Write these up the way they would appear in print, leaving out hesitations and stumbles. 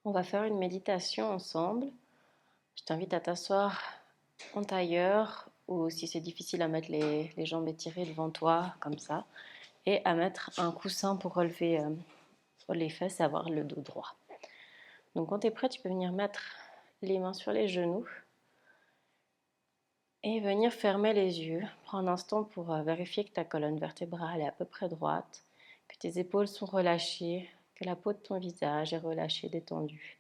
On va faire une méditation ensemble. Je t'invite à t'asseoir en tailleur ou si c'est difficile à mettre les jambes étirées devant toi comme ça et à mettre un coussin pour relever les fesses et avoir le dos droit. Donc quand tu es prêt, tu peux venir mettre les mains sur les genoux et venir fermer les yeux. Prends un instant pour vérifier que ta colonne vertébrale est à peu près droite, que tes épaules sont relâchées, que la peau de ton visage est relâchée, détendue.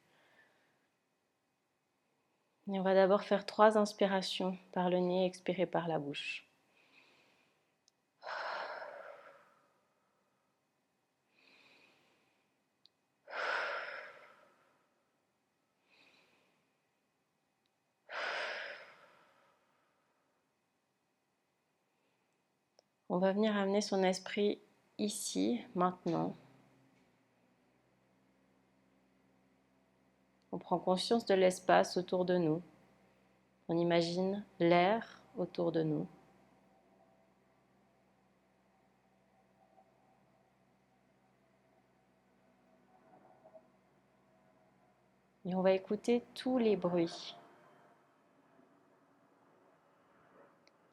Et on va d'abord faire 3 inspirations par le nez, expirer par la bouche. On va venir amener son esprit ici, maintenant. On prend conscience de l'espace autour de nous. On imagine l'air autour de nous. Et on va écouter tous les bruits.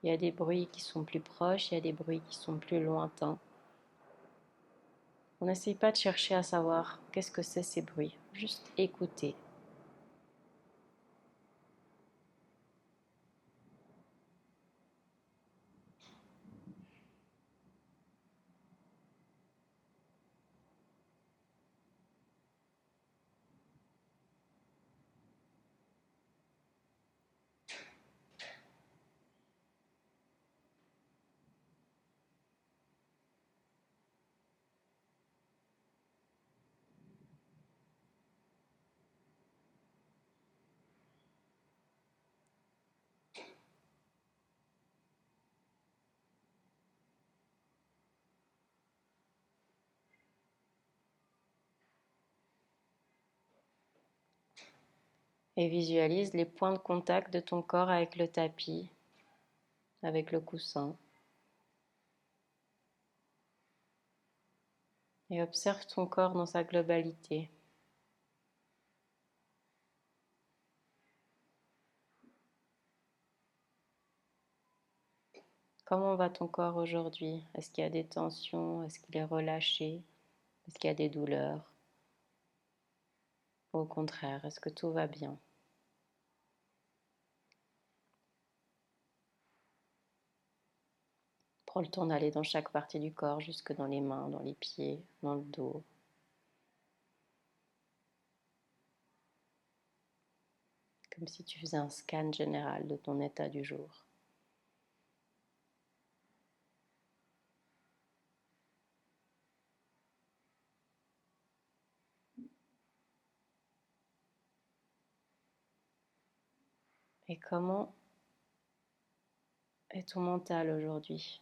Il y a des bruits qui sont plus proches, il y a des bruits qui sont plus lointains. On n'essaye pas de chercher à savoir qu'est-ce que c'est ces bruits, juste écouter. Et visualise les points de contact de ton corps avec le tapis, avec le coussin. Et observe ton corps dans sa globalité. Comment va ton corps aujourd'hui? Est-ce qu'il y a des tensions? Est-ce qu'il est relâché? Est-ce qu'il y a des douleurs? Au contraire, est-ce que tout va bien? Prends le temps d'aller dans chaque partie du corps, jusque dans les mains, dans les pieds, dans le dos. Comme si tu faisais un scan général de ton état du jour. Et comment est ton mental aujourd'hui?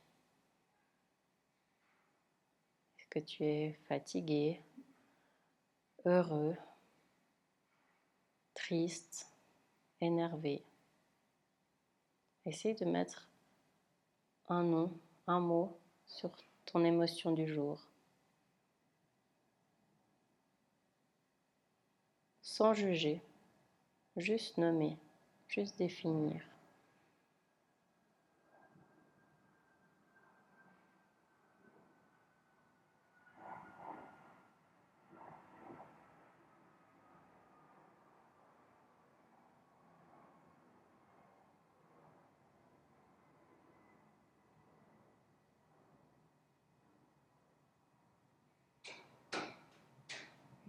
Est-ce que tu es fatigué, heureux, triste, énervé? Essaye de mettre un nom, un mot sur ton émotion du jour. Sans juger, juste nommer, juste définir.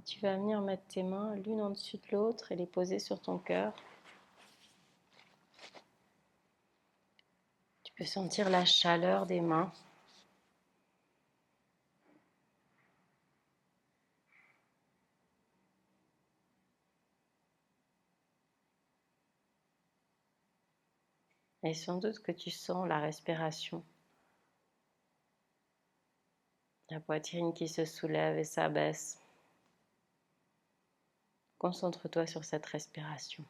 Tu vas venir mettre tes mains l'une en dessus de l'autre et les poser sur ton cœur. Tu peux sentir la chaleur des mains. Et sans doute que tu sens la respiration. La poitrine qui se soulève et s'abaisse. Concentre-toi sur cette respiration.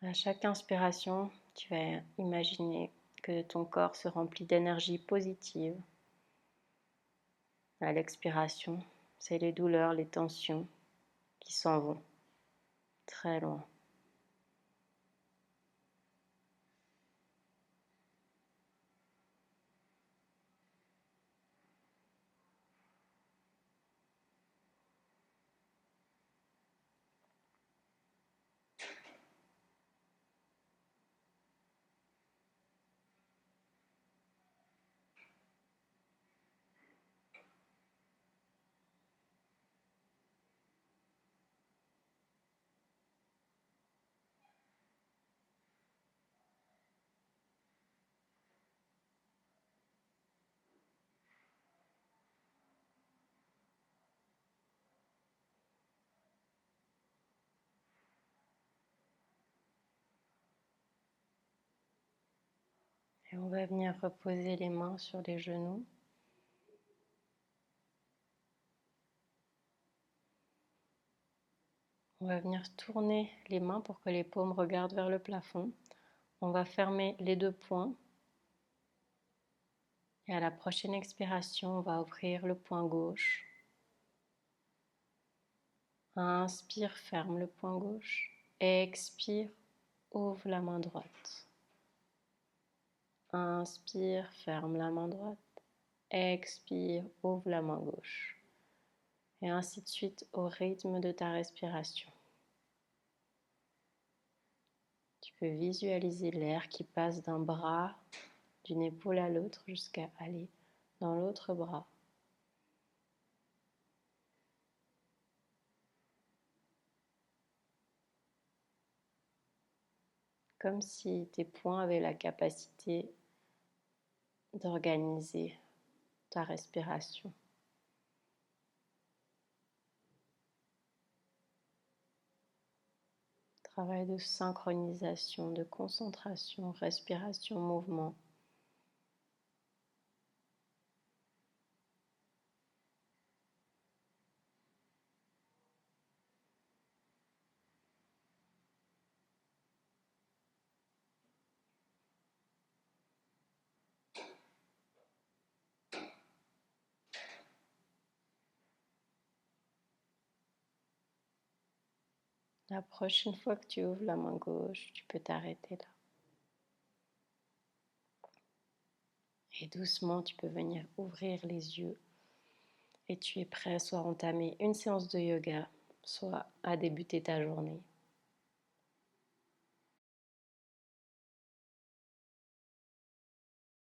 À chaque inspiration, tu vas imaginer que ton corps se remplit d'énergie positive. À l'expiration, c'est les douleurs, les tensions qui s'en vont très loin. Et on va venir reposer les mains sur les genoux. On va venir tourner les mains pour que les paumes regardent vers le plafond. On va fermer les deux poings. Et à la prochaine expiration, on va ouvrir le poing gauche. Inspire, ferme le poing gauche. Expire, ouvre la main droite. Inspire, ferme la main droite. Expire, ouvre la main gauche. Et ainsi de suite au rythme de ta respiration. Tu peux visualiser l'air qui passe d'un bras, d'une épaule à l'autre jusqu'à aller dans l'autre bras. Comme si tes poings avaient la capacité d'organiser ta respiration. Travail de synchronisation, de concentration, respiration, mouvement. La prochaine fois que tu ouvres la main gauche, tu peux t'arrêter là. Et doucement, tu peux venir ouvrir les yeux. Et tu es prêt soit à entamer une séance de yoga, soit à débuter ta journée.